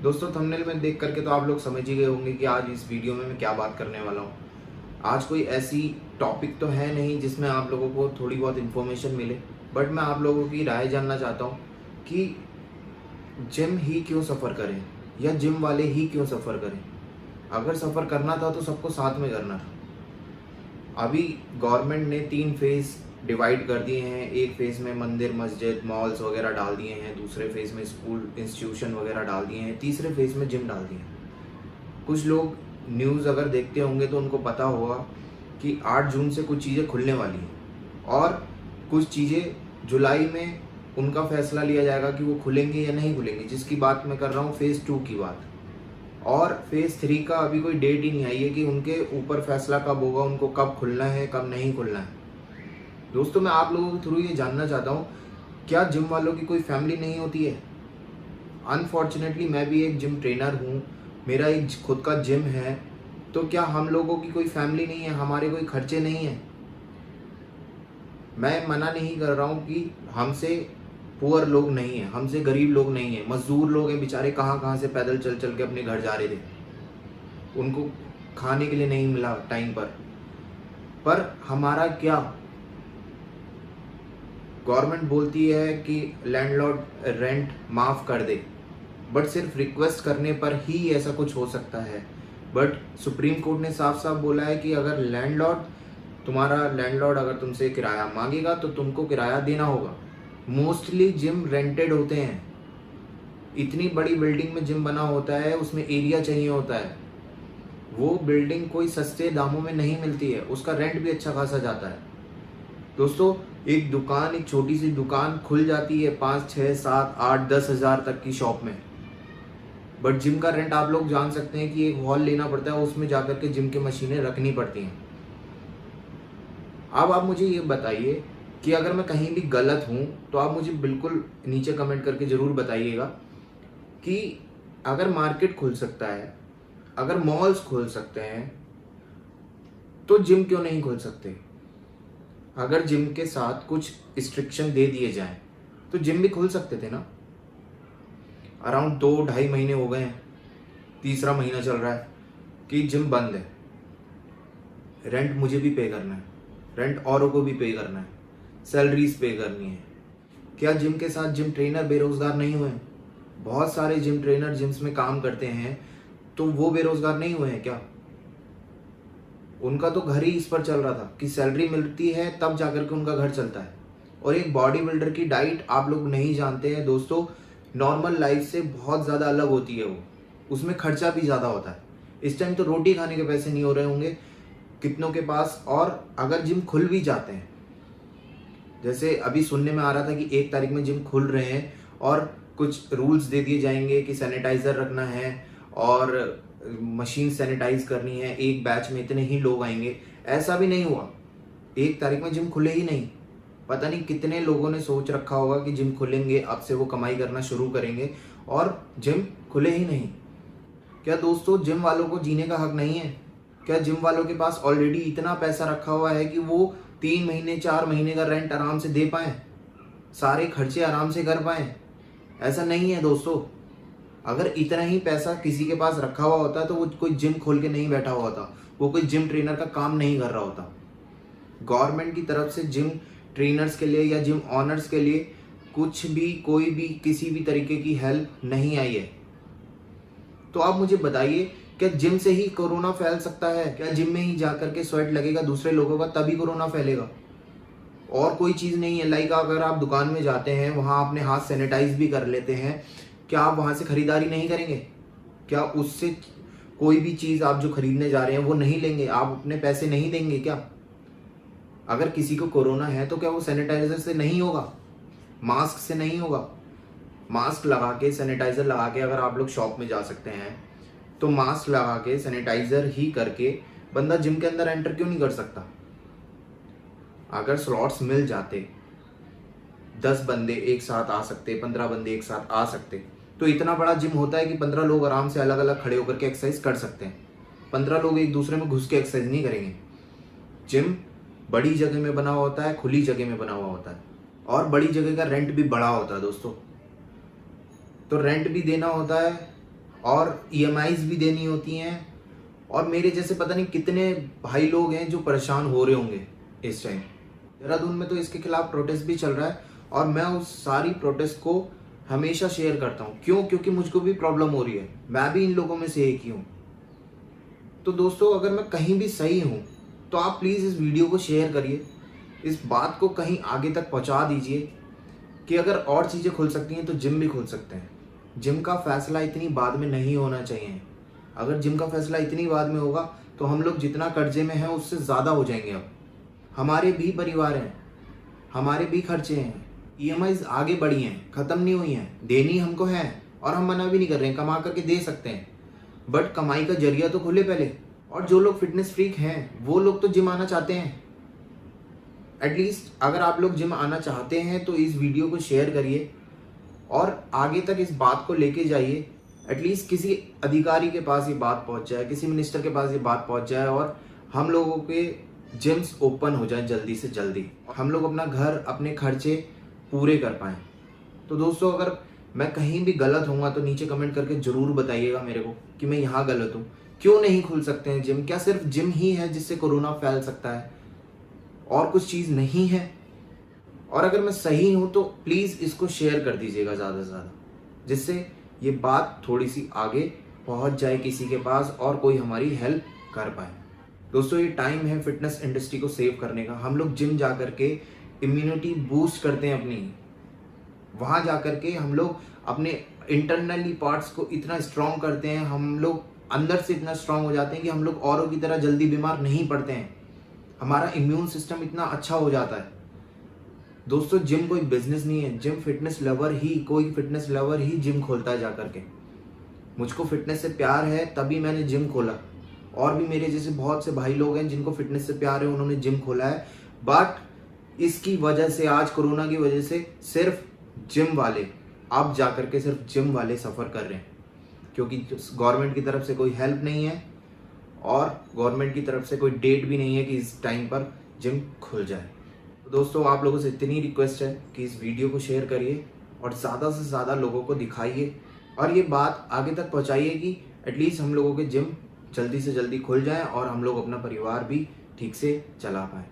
दोस्तों थंबनेल में देख करके तो आप लोग समझ ही गए होंगे कि आज इस वीडियो में मैं क्या बात करने वाला हूँ। आज कोई ऐसी टॉपिक तो है नहीं जिसमें आप लोगों को थोड़ी बहुत इन्फॉर्मेशन मिले, बट मैं आप लोगों की राय जानना चाहता हूँ कि जिम ही क्यों सफ़र करें या जिम वाले ही क्यों सफ़र करें। अगर सफ़र करना था तो सबको साथ में करना था। अभी गवर्नमेंट ने 3 फेज़ डिवाइड कर दिए हैं। एक फेज़ में मंदिर, मस्जिद, मॉल्स वगैरह डाल दिए हैं, दूसरे फेज़ में स्कूल, इंस्टीट्यूशन वगैरह डाल दिए हैं, तीसरे फेज़ में जिम डाल दिए हैं। कुछ लोग न्यूज़ अगर देखते होंगे तो उनको पता होगा कि 8 जून से कुछ चीज़ें खुलने वाली हैं और कुछ चीज़ें जुलाई में उनका फैसला लिया जाएगा कि वो खुलेंगे या नहीं खुलेंगे, जिसकी बात मैं कर रहा हूँ फेज़ 2 की बात। और फेज़ 3 का अभी कोई डेट ही नहीं आई है कि उनके ऊपर फैसला कब होगा, उनको कब खुलना है कब नहीं खुलना है। दोस्तों मैं आप लोगों के थ्रू ये जानना चाहता हूँ, क्या जिम वालों की कोई फैमिली नहीं होती है? अनफॉर्चुनेटली मैं भी एक जिम ट्रेनर हूँ, मेरा एक खुद का जिम है। तो क्या हम लोगों की कोई फैमिली नहीं है, हमारे कोई खर्चे नहीं हैं? मैं मना नहीं कर रहा हूँ कि हमसे पुअर लोग नहीं हैं, हमसे गरीब लोग नहीं हैं, मजदूर लोग हैं बेचारे, कहाँ कहाँ से पैदल चल चल के अपने घर जा रहे थे, उनको खाने के लिए नहीं मिला टाइम पर हमारा क्या? गवर्नमेंट बोलती है कि लैंडलॉर्ड रेंट माफ़ कर दे, बट सिर्फ रिक्वेस्ट करने पर ही ऐसा कुछ हो सकता है। बट सुप्रीम कोर्ट ने साफ साफ बोला है कि अगर तुम्हारा लैंडलॉर्ड अगर तुमसे किराया मांगेगा तो तुमको किराया देना होगा। मोस्टली जिम रेंटेड होते हैं। इतनी बड़ी बिल्डिंग में जिम बना होता है, उसमें एरिया चाहिए होता है। वो बिल्डिंग कोई सस्ते दामों में नहीं मिलती है, उसका रेंट भी अच्छा खासा जाता है। दोस्तों एक दुकान, एक छोटी सी दुकान खुल जाती है 5, 6, 7, 8, 10 हज़ार तक की शॉप में। बट जिम का रेंट आप लोग जान सकते हैं कि एक हॉल लेना पड़ता है, उसमें जाकर के जिम की मशीनें रखनी पड़ती हैं। अब आप मुझे ये बताइए कि अगर मैं कहीं भी गलत हूँ तो आप मुझे बिल्कुल नीचे कमेंट करके ज़रूर बताइएगा कि अगर मार्केट खुल सकता है, अगर मॉल्स खुल सकते हैं, तो जिम क्यों नहीं खुल सकते? अगर जिम के साथ कुछ रिस्ट्रिक्शन दे दिए जाएं तो जिम भी खुल सकते थे ना। अराउंड 2-2.5 महीने हो गए हैं, तीसरा महीना चल रहा है कि जिम बंद है। रेंट मुझे भी पे करना है, रेंट औरों को भी पे करना है, सैलरीज पे करनी है। क्या जिम के साथ जिम ट्रेनर बेरोजगार नहीं हुए? बहुत सारे जिम ट्रेनर जिम्स में काम करते हैं, तो वो बेरोजगार नहीं हुए हैं क्या? उनका तो घर ही इस पर चल रहा था कि सैलरी मिलती है तब जाकर के उनका घर चलता है। और एक बॉडी बिल्डर की डाइट आप लोग नहीं जानते हैं दोस्तों, नॉर्मल लाइफ से बहुत ज़्यादा अलग होती है। वो उसमें खर्चा भी ज़्यादा होता है। इस टाइम तो रोटी खाने के पैसे नहीं हो रहे होंगे कितनों के पास। और अगर जिम खुल भी जाते हैं, जैसे अभी सुनने में आ रहा था कि 1 तारीख में जिम खुल रहे हैं और कुछ रूल्स दे दिए जाएंगे कि सैनिटाइज़र रखना है और मशीन सैनिटाइज करनी है, एक बैच में इतने ही लोग आएंगे। ऐसा भी नहीं हुआ, 1 तारीख में जिम खुले ही नहीं। पता नहीं कितने लोगों ने सोच रखा होगा कि जिम खुलेंगे, अब से वो कमाई करना शुरू करेंगे, और जिम खुले ही नहीं। क्या दोस्तों जिम वालों को जीने का हक नहीं है? क्या जिम वालों के पास ऑलरेडी इतना पैसा रखा हुआ है कि वो 3 महीने 4 महीने का रेंट आराम से दे पाएँ, सारे खर्चे आराम से कर पाएँ? ऐसा नहीं है दोस्तों। अगर इतना ही पैसा किसी के पास रखा हुआ होता तो वो कोई जिम खोल के नहीं बैठा हुआ होता, वो कोई जिम ट्रेनर का काम नहीं कर रहा होता। गवर्नमेंट की तरफ से जिम ट्रेनर्स के लिए या जिम ऑनर्स के लिए कुछ भी, कोई भी, किसी भी तरीके की हेल्प नहीं आई है। तो आप मुझे बताइए, क्या जिम से ही कोरोना फैल सकता है? क्या जिम में ही जाकर के स्वेट लगेगा दूसरे लोगों का तभी कोरोना फैलेगा? और कोई चीज़ नहीं है। लाइक अगर आप दुकान में जाते हैं, वहाँ अपने हाथ सैनिटाइज भी कर लेते हैं, क्या आप वहाँ से खरीदारी नहीं करेंगे? क्या उससे कोई भी चीज़ आप जो खरीदने जा रहे हैं वो नहीं लेंगे? आप अपने पैसे नहीं देंगे क्या? अगर किसी को कोरोना है तो क्या वो सैनिटाइजर से नहीं होगा, मास्क से नहीं होगा? मास्क लगा के, सैनिटाइजर लगा के अगर आप लोग शॉप में जा सकते हैं तो मास्क लगा के सैनिटाइजर ही करके बंदा जिम के अंदर एंटर क्यों नहीं कर सकता? अगर स्लॉट्स मिल जाते, 10 बंदे एक साथ आ सकते, 15 बंदे एक साथ आ सकते, तो इतना बड़ा जिम होता है कि 15 लोग आराम से अलग अलग खड़े होकर के एक्सरसाइज कर सकते हैं। 15 लोग एक दूसरे में घुस के एक्सरसाइज नहीं करेंगे। जिम बड़ी जगह में बना हुआ होता है, खुली जगह में बना हुआ होता है, और बड़ी जगह का रेंट भी बड़ा होता है दोस्तों। तो रेंट भी देना होता है और ईएमआईज भी देनी होती हैं, और मेरे जैसे पता नहीं कितने भाई लोग हैं जो परेशान हो रहे होंगे इस टाइम। देहरादून में तो इसके खिलाफ प्रोटेस्ट भी चल रहा है, और मैं उस सारी प्रोटेस्ट को हमेशा शेयर करता हूँ। क्यों? क्योंकि मुझको भी प्रॉब्लम हो रही है, मैं भी इन लोगों में से एक ही हूँ। तो दोस्तों, अगर मैं कहीं भी सही हूँ तो आप प्लीज़ इस वीडियो को शेयर करिए, इस बात को कहीं आगे तक पहुँचा दीजिए कि अगर और चीज़ें खुल सकती हैं तो जिम भी खुल सकते हैं। जिम का फैसला इतनी बाद में नहीं होना चाहिए। अगर जिम का फैसला इतनी बाद में होगा तो हम लोग जितना कर्जे में हैं उससे ज़्यादा हो जाएंगे। अब हमारे भी परिवार हैं, हमारे भी खर्चे हैं, ईएमआईज आगे बढ़ी हैं, ख़त्म नहीं हुई हैं, देनी हमको है, और हम मना भी नहीं कर रहे हैं, कमा करके दे सकते हैं, बट कमाई का जरिया तो खुले पहले। और जो लोग फिटनेस फ्रीक हैं वो लोग तो जिम आना चाहते हैं। एटलीस्ट अगर आप लोग जिम आना चाहते हैं तो इस वीडियो को शेयर करिए और आगे तक इस बात को लेके जाइए। एटलीस्ट किसी अधिकारी के पास ये बात पहुंच जाए, किसी मिनिस्टर के पास ये बात पहुंच जाए, और हम लोगों के जिम्स ओपन हो जाए जल्दी से जल्दी, हम लोग अपना घर, अपने खर्चे पूरे कर पाएँ। तो दोस्तों, अगर मैं कहीं भी गलत होऊंगा तो नीचे कमेंट करके ज़रूर बताइएगा मेरे को कि मैं यहाँ गलत हूँ। क्यों नहीं खुल सकते हैं जिम? क्या सिर्फ जिम ही है जिससे कोरोना फैल सकता है, और कुछ चीज़ नहीं है? और अगर मैं सही हूँ तो प्लीज़ इसको शेयर कर दीजिएगा ज़्यादा से ज़्यादा, जिससे ये बात थोड़ी सी आगे पहुँच जाए किसी के पास और कोई हमारी हेल्प कर पाए। दोस्तों, ये टाइम है फिटनेस इंडस्ट्री को सेव करने का। हम लोग जिम जा कर के इम्यूनिटी बूस्ट करते हैं अपनी, वहाँ जा कर के हम लोग अपने इंटरनली पार्ट्स को इतना स्ट्रॉन्ग करते हैं, हम लोग अंदर से इतना स्ट्रॉन्ग हो जाते हैं कि हम लोग औरों की तरह जल्दी बीमार नहीं पड़ते हैं। हमारा इम्यून सिस्टम इतना अच्छा हो जाता है। दोस्तों, जिम कोई बिजनेस नहीं है, जिम फिटनेस लवर ही, कोई फिटनेस लवर ही जिम खोलता है जा करके। मुझको फिटनेस से प्यार है तभी मैंने जिम खोला, और भी मेरे जैसे बहुत से भाई लोग हैं जिनको फिटनेस से प्यार है, उन्होंने जिम खोला है। बट इसकी वजह से, आज कोरोना की वजह से, सिर्फ जिम वाले, अब जा करके सिर्फ जिम वाले सफ़र कर रहे हैं, क्योंकि गवर्नमेंट की तरफ से कोई हेल्प नहीं है और गवर्नमेंट की तरफ से कोई डेट भी नहीं है कि इस टाइम पर जिम खुल जाए। तो दोस्तों, आप लोगों से इतनी रिक्वेस्ट है कि इस वीडियो को शेयर करिए और ज़्यादा से ज़्यादा लोगों को दिखाइए, और ये बात आगे तक पहुंचाइए कि एटलीस्ट हम लोगों के जिम जल्दी से जल्दी खुल जाएं और हम लोग अपना परिवार भी ठीक से चला पाएँ।